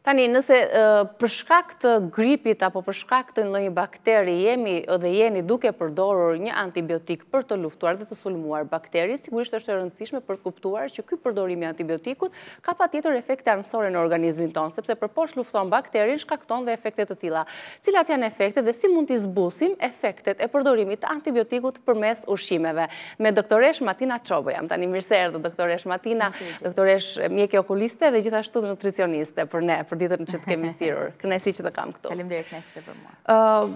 Tani, nëse për shkak të gripit apo për shkak të ndonjë bakteri jeni duke përdorur një antibiotik për të luftuar dhe të sulmuar bakterit, sigurisht është e rëndësishme për të kuptuar që ky përdorimi i antibiotikut ka patjetër efekte anësore në organizmin tonë, sepse përposh lufton bakterin, shkakton dhe efekte të tilla. Cilat janë efektet dhe si mund t'i zbusim efektet e përdorimit të antibiotikut përmes ushqimeve? Me doktoresh Matina Çobo jam tani. Mirë se erdhët doktoresh Matina, doktoresh mjekë okuliste dhe gjithashtu nutricioniste për ne, për ditën që të kemi thirrur. Kënaqësi që të kam këtu. Faleminderit Neste për mua.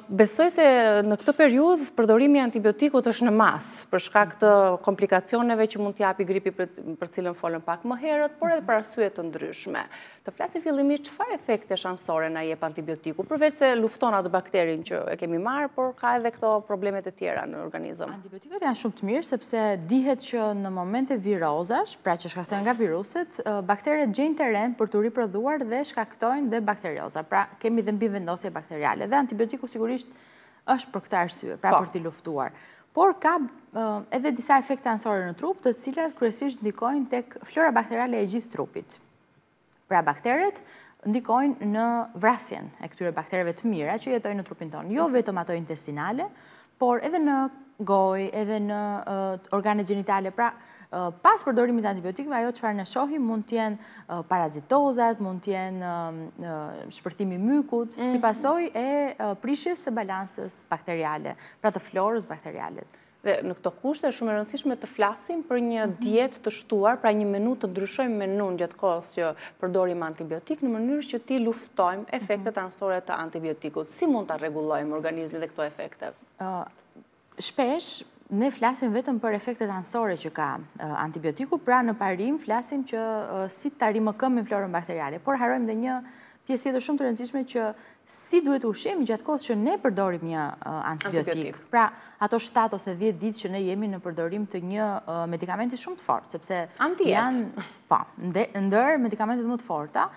Besoj se në këtë periudhë përdorimi i antibiotikut është në masë për shkak të komplikacioneve që mund t'japi gripi për cilën folëm pak më herët, por edhe për arsye të ndryshme. Të flasim fillimisht çfarë efekte shancore na jep antibiotiku, përveç se lufton atë bakterin që e kemi marrë, por ka edhe këto problemet e tjera në organizëm. Antibiotikët janë shumë të mirë sepse dihet që në momente virozash, pra që shkaktohen nga viruset, bakteret gjejnë terren për të riprodhuar dhe shkaktojnë dhe bakterioza. Pra kemi dhe mbivendosje bakteriale dhe antibiotiku sigurisht është për këtë arsye, pra për t'i luftuar. Por ka edhe disa efekte anësore në trup, të cilat kryesisht ndikojnë tek flora bakteriale e gjithë trupit. Pra bakteret ndikojnë në vrasjen e këtyre baktereve të mira që jetojnë në trupin tonë. Jo vetëm ato intestinale, por edhe në gojë, edhe në organet gjinitale. Pra, pas përdorimit të antibiotikëve, ajo çfarë ne shohim mund t'jenë parazitozat, mund t'jenë shpërthimi i mykut, si pasojë e prishjes së balancës bakteriale, pra të florës bakteriale. Dhe në këto kushte është shumë e rëndësishme të flasim për një dietë të shtuar, pra një menu të ndryshojmë menun gjatë kohës që përdorim antibiotik në mënyrë që ti luftojmë efektet anësore të antibiotikut. Si mund ta rregullojmë organizmin dhe këto efekte? Shpesh ne flasim vetëm për efektet anësore që ka antibiotiku, pra në parim flasim që si ta rimëkëmbim florën bakteriale, por harrojmë dhe një pjesë tjetër shumë të rëndësishme që si duhet ushqim gjatë kohës që ne përdorim një antibiotik. Pra, ato 7 ose 10 ditë që ne jemi në përdorim të një medikamenti shumë të fortë, sepse janë, ndër medikamentet më të forta,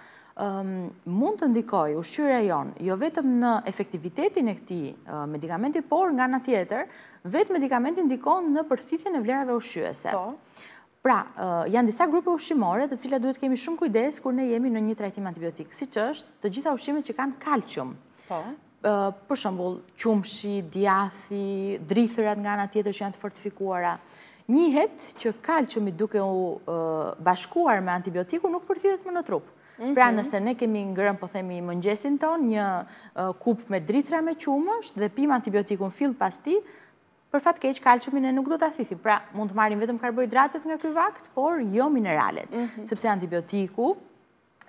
mund të ndikojë ushqyerja jonë, jo vetëm në efektivitetin e këtij medikamenti, por nga ana tjetër, vetë medikamenti ndikon në përthithjen e vlerave ushqyese. Pra, janë disa grupe ushqimore të cilat duhet kemi shumë kujdes kur ne jemi në një trajtim antibiotik, siç është të gjitha ushqimet që kanë kalcium. Për shembull, qumshi, djathi, drithërat nga ana tjetër që janë të fortifikuara. Njihet që kalciumi duke u bashkuar me antibiotiku nuk përthithet më në trup. Pra, nëse ne kemi ngrënë, po themi, mëngjesin ton, një kup me drithra me qumësh dhe pim antibiotikun fill pas tij, për fat keq kalciumin ne nuk do ta thithim. Pra, mund të marrim vetëm karbohidratet nga ky vakt, por jo mineralet, sepse antibiotiku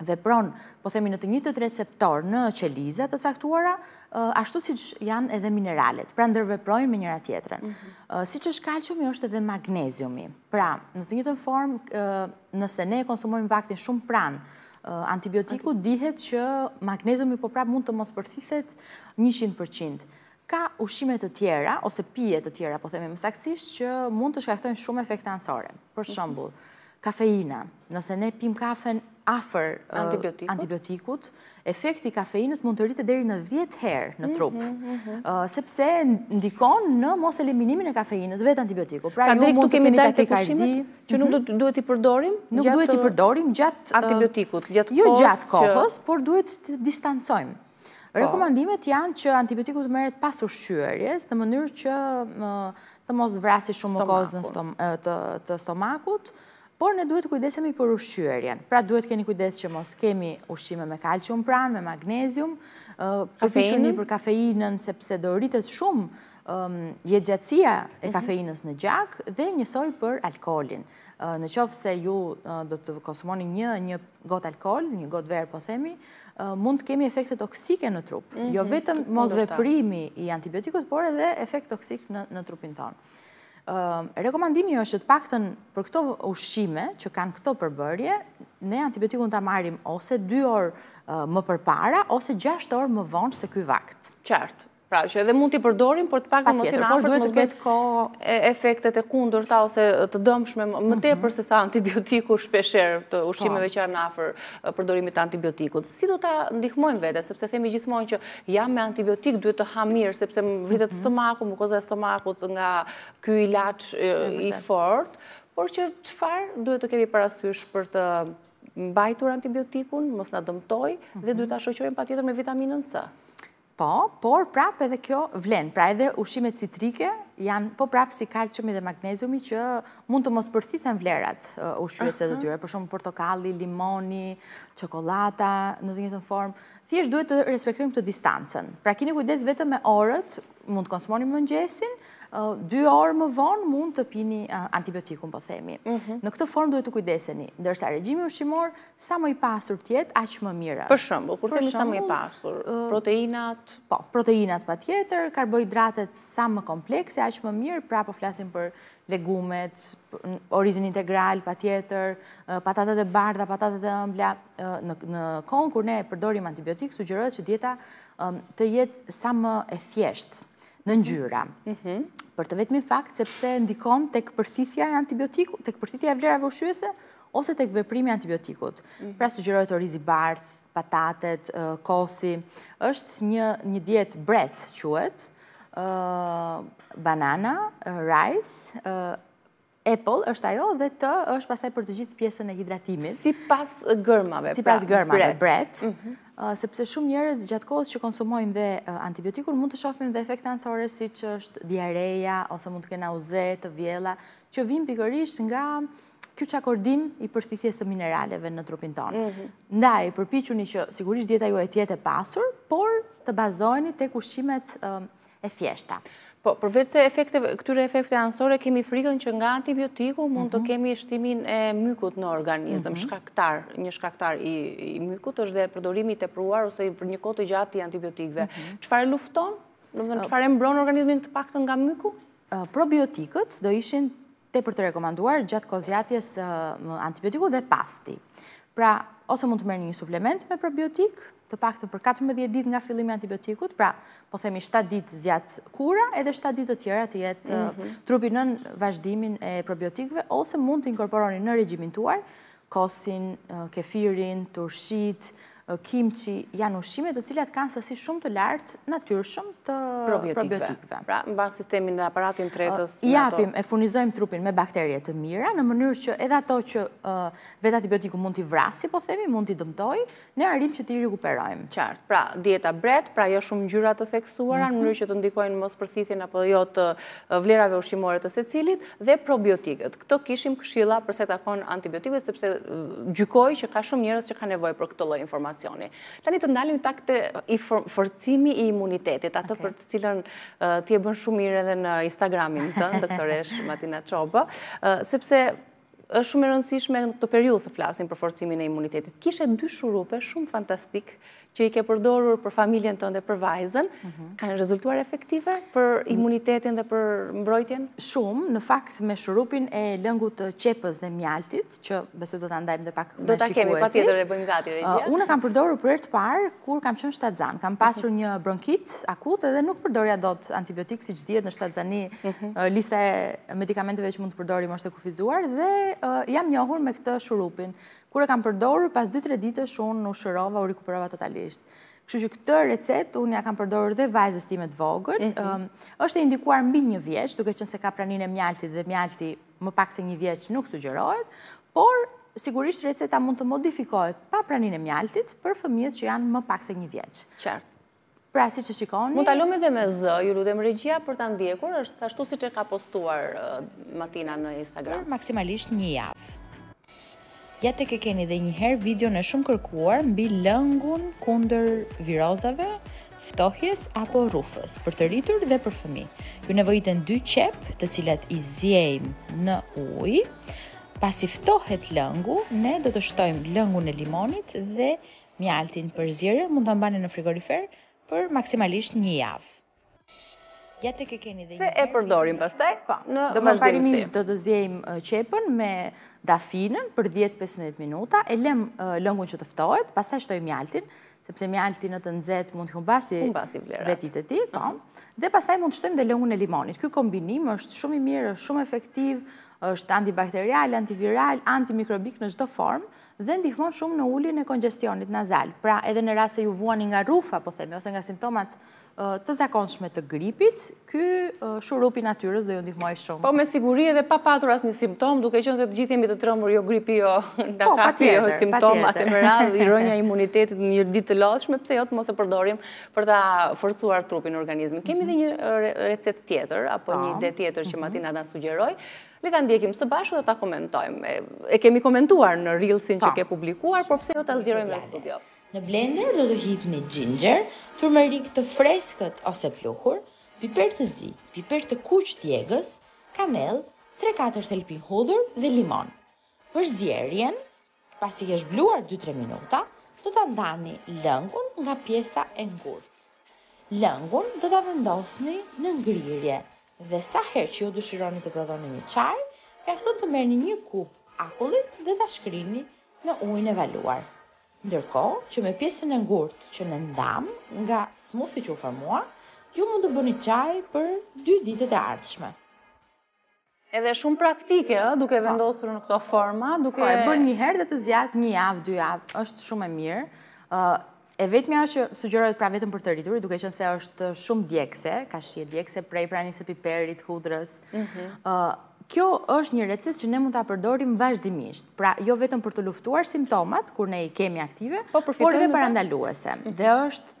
vepron, po themi, në të njëjtët receptor në qelizat të caktuara, ashtu siç janë edhe mineralet, pra ndërveprojnë me njëra tjetrën. Siç është kalciumi, është edhe magneziumi. Pra, në të njëjtën formë, nëse ne konsumojmë vaktin shumë pranë antibiotiku, dihet që magneziumi po prap mund të mos përthithet 100%. Ka ushqime të tjera, ose pije të tjera, po themi më saktësisht, që mund të shkaktojnë shumë efekte anësore. Për shembull, kafeina. Nëse ne pim kafen afër antibiotikut, efekti i kafeinës mund të rritet deri në 10 herë në trup. Sepse ndikon në mos eliminimin e kafeinës vetë antibiotiku. Pra, ju mund të keni takikardi që nuk duhet i përdorim? Nuk duhet i përdorim gjatë antibiotikut, jo gjatë kohës, por duhet të distancojmë. Rekomandimet janë që antibiotiku të merret pas ushqyerjes, në mënyrë që të mos vrasi shumë mukozën të stomakut, por ne duhet kujdesemi për ushqyerjen. Pra duhet keni kujdes që mos kemi ushqime me kalcium pranë, me magnezium, përfishuni për kafeinën sepse do rritet shumë jetëgjatësia e kafeinës në gjak dhe njësoj për alkoolin. Në qoftë se ju do të konsumoni një gotë alkool, një gotë verë po themi, mund të kemi efekte toksike në trup. Jo vetëm mos veprimi i antibiotikut, por edhe efekt toksik në trupin tonë. Rekomandimi është të paktën për këto ushqime që kanë këto përbërje, ne antibiotikun ta marrim ose 2 orë më përpara, ose 6 orë më vonë se ky vakt. Qartë. Pra, që edhe mund t'i përdorim, por të paktën mos i afër, duhet të ketë kohë efektet e kundërta ose të dëmshme më tepër se sa antibiotiku shpeshherë të ushqimeve që janë afër përdorimit të antibiotikut. Si do ta ndihmojmë vete, sepse themi gjithmonë që jam me antibiotik, duhet të ha mirë sepse më vritet stomaku, mukoza e stomakut nga ky ilaç i fortë, por që çfarë duhet të kemi parasysh për të mbajtur antibiotikun, mos na dëmtoj, dhe duhet ta shoqërojmë patjetër me vitaminën C. Po, por prap edhe kjo vlen. Pra edhe ushqimet citrike janë po prap si kalciumi dhe magneziumi që mund të mos përthithen vlerat ushqyese të tyre. Për shembull portokalli, limoni, çokolata në të njëjtën formë. Thjesht duhet të respektojmë këtë distancën. Pra keni kujdes vetëm me orët, mund të konsumoni mëngjesin, 2 orë më vonë mund të pini antibiotikun, po themi. Në këtë formë duhet të kujdeseni, ndërsa regjimi ushqimor sa më i pasur tjetë, aq më mirë. Për shembull, kur themi sa më i pasur, proteinat, po, proteinat patjetër, karbohidratet sa më komplekse, aq më mirë, pra po flasim për legumet, orizin integral patjetër, patatet e bardha, patatet e ëmbla. Në kohën kur ne përdorim antibiotik, sugjerohet që dieta të jetë sa më e thjeshtë në ngjyra. Për të vetmin fakt sepse ndikon tek përthithja e antibiotikut, tek përthithja e vlerave ushqyese ose tek veprimi i antibiotikut. Pra sugjerohet orizi i bardh, patatet, kosi, është një dietë bread quhet, banana, rice, apple është ajo dhe të është pastaj për të gjithë pjesën e hidratimit. Sipas gërmave. Sipas gërmave, bread. Sepse shumë njerëz gjatë kohës që konsumojnë dhe antibiotikun mund të shohin dhe efekte anësore siç është diareja ose mund të kenë nauze, të vjella, që vijnë pikërisht nga ky çakordim i përthithjes së mineraleve në trupin tonë. Ndaj përpiquni që sigurisht dieta juaj të jetë e pasur, por të bazoheni tek ushqimet e thjeshta. Po, përveç se këtyre efekte anësore, kemi frikën që nga antibiotiku mund të kemi shtimin e mykut në organizëm, një shkaktar i mykut është dhe përdorimi i tepruar ose për një kohë të gjatë i antibiotikëve. Çfarë lufton? Domethënë çfarë mbron organizmin të paktën nga myku? Probiotikët do ishin tepër të rekomanduar gjatë kozjatjes antibiotikut dhe pasti. Pra, ose mund të merrni një suplement me probiotik, të paktën për 14 ditë nga fillimi i antibiotikut, pra po themi 7 ditë zgjat kura, edhe 7 ditë të tjera të jetë trupi nën vazhdimin e probiotikëve, ose mund të inkorporoni në regjimin tuaj kosin, kefirin, turshit, kimchi, janë ushqime të cilat kanë sasi shumë të lartë natyrshëm të probiotikëve. Pra, mban sistemin dhe aparatin tretës. Japim, e furnizojmë trupin me bakterie të mira, në mënyrë që edhe ato që vetë antibiotiku mund t'i vrasi, po themi, mund t'i dëmtoj, ne arrim që t'i rikuperojmë. Qartë. Pra, dieta bread, pra jo shumë ngjyra të theksuara, në mënyrë që të ndikojnë mos përthithjen apo jo të vlerave ushqimore të secilit, dhe probiotikët. Këto kishim këshilla përse takon antibiotikët, sepse gjykoj që ka shumë njerëz që kanë nevojë për këtë lloj informacioni. Tani të ndalim pak te forcimi i imunitetit, atë për të cilën ti e bën shumë mirë edhe në Instagramin tënd, doktoresh Martina Çoba, sepse është shumë e rëndësishme në këtë periudhë të flasim për forcimin e imunitetit. Kishe 2 shurupe shumë fantastik që i ke përdorur për familjen tënde, për vajzën, kanë rezultuar efektive për imunitetin dhe për mbrojtjen? Shumë, në fakt me shurupin e lëngut të qepës dhe mjaltit, që besoj do ta ndajmë dhe pak me shikuesi. Do ta kemi, patjetër e bëjmë gati regjia. Unë kam përdorur për herë të parë kur kam qenë shtatzan. Kam pasur një bronkit akut edhe nuk përdorja dot antibiotik siç dihet në shtatzani. Lista e medikamenteve që mund të përdorim është e kufizuar dhe jam njohur me këtë shurupin. Kur e kam përdorur, pas 2-3 ditësh unë u shërova, u rikuperova totalisht. Kështu që këtë recet unë ja kam përdorur dhe vajzës time të vogël. Është e indikuar mbi 1 vjeç, duke qenë se ka praninë e mjaltit dhe mjalti më pak se 1 vjeç nuk sugjerohet, por sigurisht receta mund të modifikohet pa praninë e mjaltit për fëmijët që janë më pak se 1 vjeç. Qartë. Pra, si që shikoni... Mund talome dhe me zë, ju lutem regjia për ta ndjekur, është ashtu siç e ka postuar Martina në Instagram. Maksimalisht 1 javë. Ja tek e keni dhe njëherë video në shumë kërkuar mbi lëngun kundër virozave, ftohjes apo rrufës, për të rritur dhe për fëmijë. Ju nevojiten 2 qep, të cilat i zjejmë në ujë. Pasi ftohet lëngu, ne do të shtojmë lëngun e limonit dhe mjaltin për zjerje, mund ta mbani në frigorifer për maksimalisht 1 javë. Ja tek e keni dhe dhe e përdorim pastaj në vazhdimisht do të zjejmë qepën me dafinën për 10-15 minuta, e lëm lëngun që të ftohet, pastaj shtojmë mjaltin, sepse mjalti në të nxehtë mund të humbasi vetit e tij, po. Dhe pastaj mund të shtojmë dhe lëngun e limonit. Ky kombinim është shumë i mirë, është shumë efektiv, është antibakterial, antiviral, antimikrobik në çdo formë dhe ndihmon shumë në uljen e kongestionit nazal. Pra, edhe në rast se ju vuani nga rrufa, po themi, ose nga simptomat të zakonshme të gripit, ky shurupi natyrës do ju ndihmoj shumë. Po me siguri edhe pa patur asnjë simptom, duke qenë se të gjithë jemi të trembur, jo gripi, jo ndakapi, jo simptomat e më radhë, i rënja imunitetit në një ditë të lodhshme, pse jo të mos e përdorim për ta forcuar trupin, organizmin. Kemi edhe një recetë tjetër apo një ide tjetër që Matina na sugjeroi. Le ta ndjekim së bashku dhe ta komentojmë. E kemi komentuar në Reelsin që ke publikuar, por pse jo ta zgjerojmë në studio. Në blender do të hidhni ginger, turmerik të freskët ose pluhur, piper të zi, piper të kuq djegës, kanell, 3-4 thelpin hudhur dhe limon. Për zjerjen, pasi ke zhbluar 2-3 minuta, do ta ndani lëngun nga pjesa e ngurtë. Lëngun do ta vendosni në ngrirje dhe sa herë që ju dëshironi të prodhoni një çaj, mjafton të merrni një kub akullit dhe ta shkrini në ujin e valuar. Ndërkohë që me pjesën e ngurtë që në ndam nga smoothie që u formua, ju mund të bëni çaj për 2 ditët e ardhshme. Edhe shumë praktike, duke vendosur në këto forma, duke e bën një herë dhe të zgjat 1 javë, 2 javë, është shumë e mirë. E vetmja që sugjerohet pra vetëm për të rriturit, duke qenë se është shumë djegse, ka shije djegse prej pranisë së piperit, hudrës. Kjo është një recetë që ne mund ta përdorim vazhdimisht. Pra, jo vetëm për të luftuar simptomat, kur ne i kemi aktive, por edhe parandaluese. Dhe është,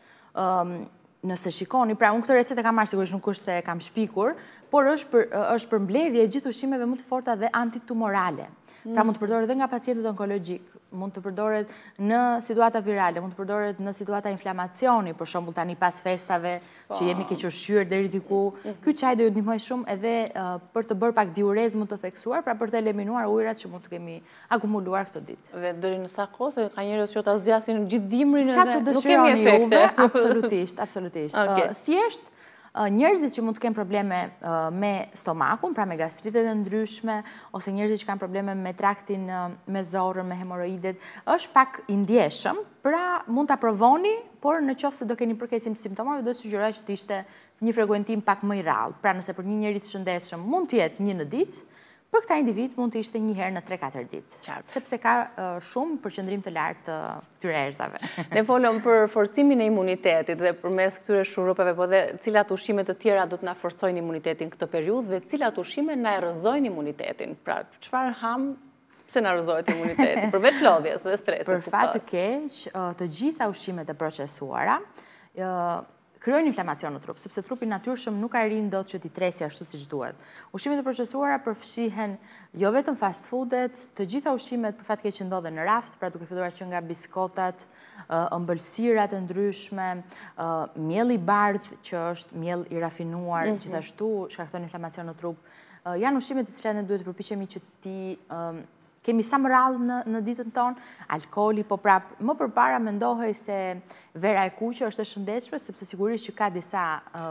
nëse shikoni, pra unë këtë recetë e kam marrë sigurisht nuk është se e kam shpikur, por është për mbledhje e gjithë ushqimeve më të forta dhe antitumorale. Pra mund të përdoret edhe nga pacientët onkologjik, mund të përdoret në situata virale, mund të përdoret në situata inflamacioni, për shembull tani pas festave që jemi keq ushqyer deri diku. Ky çaj do ju ndihmoj shumë edhe për të bërë pak diurezëm të theksuar, pra për të eliminuar ujërat që mund të kemi akumuluar këtë ditë. Dhe deri në sa kohë, se ka njerëz që ta zgjasin gjithë dimrin edhe nuk kemi efekte. Absolutisht, absolutisht. Thjesht njerëzit që mund të kenë probleme me stomakun, pra me gastritet e ndryshme, ose njerëzit që kanë probleme me traktin mezorën, me hemoroidet, është pak i ndjeshëm, pra mund ta provoni, por në qoftë se do keni përkesim të simptomave, do sugjeroj që të ishte një frekuentim pak më i rrallë. Pra nëse për një njerëz të shëndetshëm mund të jetë 1 në ditë, për këta individ mund të ishte 1 herë në 3-4 ditë, sepse ka shumë përqendrim të lartë të këtyre erëzave. Ne folëm për forcimin e imunitetit dhe përmes këtyre shurupeve, po dhe cilat ushqime të tjera do të na forcojnë imunitetin këtë periudhë dhe cilat ushqime na erëzojnë imunitetin. Pra, çfarë ham pse na erëzohet imuniteti, përveç lodhjes dhe stresit. Për fat të keq, të gjitha ushqimet e procesuara krijojnë inflamacion në trup, sepse trupi natyrshëm nuk arrin dot që t'i tresi ashtu siç duhet. Ushqimet e procesuara përfshihen jo vetëm fast foodet, të gjitha ushqimet për fat keq që ndodhen në raft, pra duke filluar që nga biskotat, ëmbëlsirat e ndryshme, mielli i bardhë që është miell i rafinuar, gjithashtu shkakton inflamacion në trup. Janë ushqimet të cilat ne duhet të përpiqemi që ti kemi sa më rrallë në ditën tonë, alkooli, po prap, më përpara mendohej se vera e kuqe është e shëndetshme, sepse sigurisht që ka disa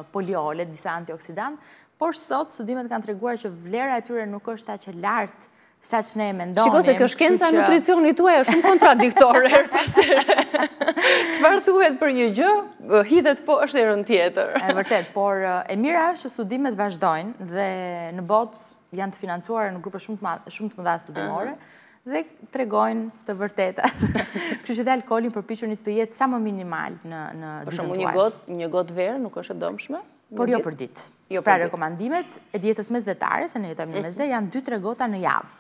poliole, disa antioksidantë, por sot studimet kanë treguar që vlera e tyre nuk është aq e lartë sa që ne e mendonim. Shiko se kjo shkenca nutricionit tuaj është shumë kontradiktore her pas here. Çfarë thuhet për një gjë, hidhet po është erën tjetër. E vërtet, por e mira është që studimet vazhdojnë dhe në botë janë të financuar në grupe shumë të mëdha studimore dhe tregojnë të vërteta. Kështu që dhe alkoolin përpiquni të jetë sa më minimal në ditën tuaj. Për shembull, një gotë verë nuk është e dëmshme? Por jo për ditë. Pra rekomandimet e dietës mesdhetare, se ne jetojmë në mesdhe, janë 2-3 gota në javë.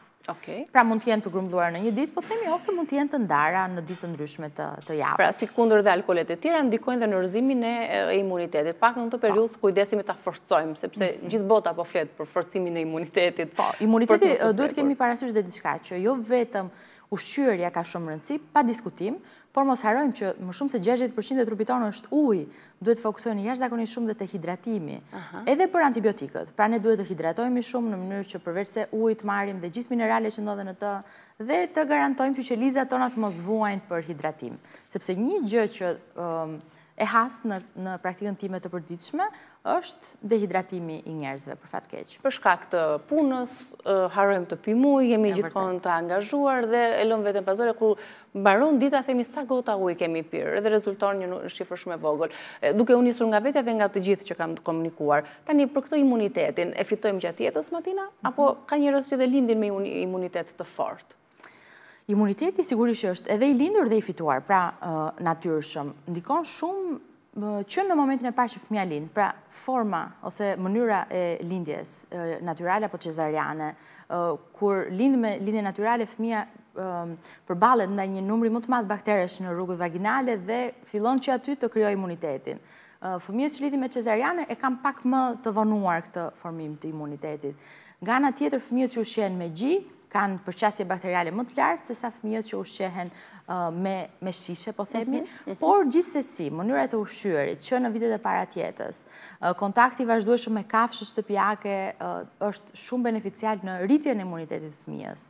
Pra mund të jenë të grumbulluara në një ditë, po themi ose mund të jenë të ndara në ditë të ndryshme të javës. Pra si kundër dhe alkoolet e tjera ndikojnë dhe në rrëzimin e imunitetit. Pak në këtë periudhë kujdesemi ta forcojmë, sepse gjithë bota po flet për forcimin e imunitetit. Po, imuniteti duhet kemi parasysh dhe diçka që jo vetëm ushqyerja ka shumë rëndësi, pa diskutim, por mos harojmë që më shumë se 60% e trupit tonë është ujë, duhet fokusoheni jashtëzakonisht shumë dhe te hidratimi. Edhe për antibiotikët, pra ne duhet të hidratojmë shumë në mënyrë që përveç se ujë të marrim dhe gjithë mineralet që ndodhen në të, dhe të garantojmë që qelizat tona të mos vuajnë për hidratim. Sepse një gjë që e hastë në praktikën time të përditshme është dehidratimi i njerëzve, për fat keq. Për shkak të punës, harrojmë të pijmë ujë, jemi gjithmonë të angazhuar dhe e lëmë veten pazore kur mbaron dita themi sa gota ujë kemi pirë dhe rezulton një shifër shumë e vogël. Duke u nisur nga vetja dhe nga të gjithë që kam komunikuar. Tani për këtë imunitetin e fitojmë gjatë jetës, Matina, apo ka njerëz që dhe lindin me imunitet të fortë? Imuniteti sigurisht është edhe i lindur dhe i fituar, pra natyrshëm, ndikon shumë që në momentin e parë që fëmia lind, pra forma ose mënyra e lindjes natyrale apo cesariane, kur lind me lindje natyrale fëmia përballet ndaj një numri më të madh bakteresh në rrugët vaginale dhe fillon që aty të krijojë imunitetin. Fëmijët që lidhin me cesariane e kanë pak më të vonuar këtë formim të imunitetit. Nga ana tjetër, fëmijët që ushqehen me gjy kanë përqasje bakteriale më të lartë se sa fëmijët që ushqehen me shishe, po themi, por gjithsesi, mënyra e të ushqyerit, që në vitet e paratjetës, kontakti i vazhdueshëm me kafshë shtëpiake është shumë beneficial në rritjen e imunitetit të fëmijës.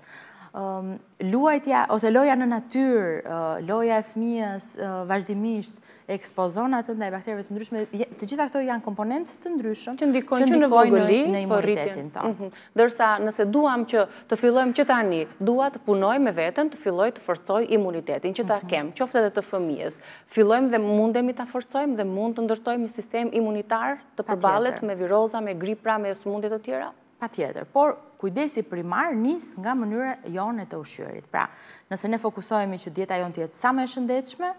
Luajtja ose loja në natyrë, loja e fëmijës vazhdimisht ekspozon atë ndaj baktereve të ndryshme, të gjitha këto janë komponentë të ndryshëm që ndikojnë në vogëli në imunitetin tonë. Dërsa nëse duam që të fillojmë që tani, dua të punoj me veten, të filloj të forcoj imunitetin që ta kem, qoftë edhe të fëmijës. Fillojmë dhe mundemi ta forcojmë dhe mund të ndërtojmë një sistem imunitar të përballet me viroza, me gripra, me sëmundje të tjera? Patjetër, por kujdesi primar nis nga mënyra jone të ushqyerit. Pra, nëse ne fokusohemi që dieta jonë të jetë sa më e shëndetshme,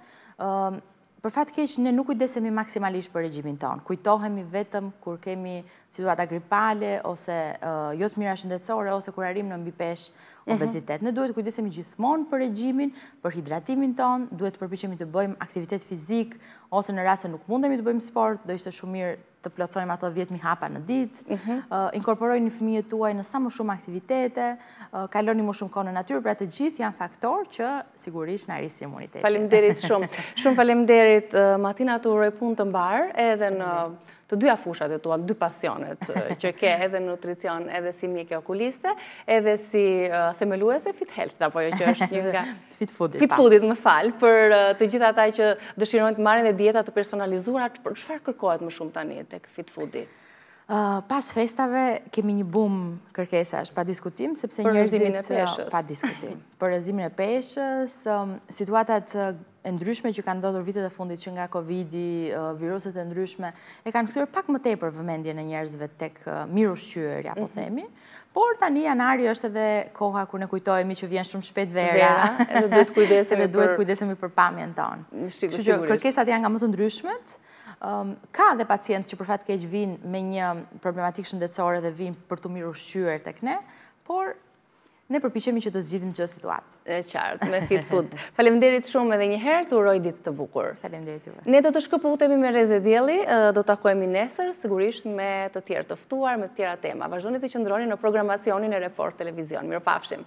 për fat keq ne nuk kujdesemi maksimalisht për regjimin tonë. Kujtohemi vetëm kur kemi situata gripale ose jo të mira shëndetësore ose kur arrim në mbipesh obezitet. Ne duhet kujdesemi gjithmonë për regjimin, për hidratimin tonë, duhet të përpiqemi të bëjmë aktivitet fizik ose në rast se nuk mundemi të bëjmë sport, do ishte shumë mirë të plotësojmë ato 10.000 hapa në ditë, inkorporojni fëmijët tuaj në sa më shumë aktivitete, kaloni më shumë kohë në natyrë, pra të gjithë janë faktor që sigurisht na rrisin imunitetin. Faleminderit shumë. Shumë faleminderit Matina, të uroj punë të mbar edhe në të dyja fushat e tua, dy pasionet që ke, edhe nutricion, edhe si mjeke okuliste, edhe si themeluese Fit Health, apo jo që është një nga Fit Foodit. Fit Foodit, më fal, për të gjithë ata që dëshirojnë të marrin dhe dieta të personalizuara, çfarë kërkohet më shumë tani tek Fit Foodi? Pas festave kemi një boom kërkesash, pa diskutim, sepse njerëzit pa diskutim. Për rrezimin e peshës, situatat e ndryshme që kanë ndodhur vitet e fundit që nga Covidi, viruset e ndryshme, e kanë kthyer pak më tepër vëmendjen e njerëzve tek mirëushqyerja, po themi. Por tani janari është edhe koha kur ne kujtohemi që vjen shumë shpejt vera, edhe duhet kujdesemi për pamjen tonë. Kështu që kërkesat janë nga më të ndryshmet. Ka dhe pacientë që për fat keq vinë me një problematikë shëndetësore dhe vinë për të mirëushqyer tek ne, por ne përpiqemi që të zgjidhim çdo situatë. E qartë, me Fit Food. Faleminderit shumë edhe një herë, të uroj ditë të bukur. Faleminderit juve. Ne do të shkëputemi me Reze Dielli, do të takohemi nesër, sigurisht me të tjerë të ftuar, me të tjera tema. Vazhdoni të qëndroni në programacionin e Report Televizion. Mirupafshim.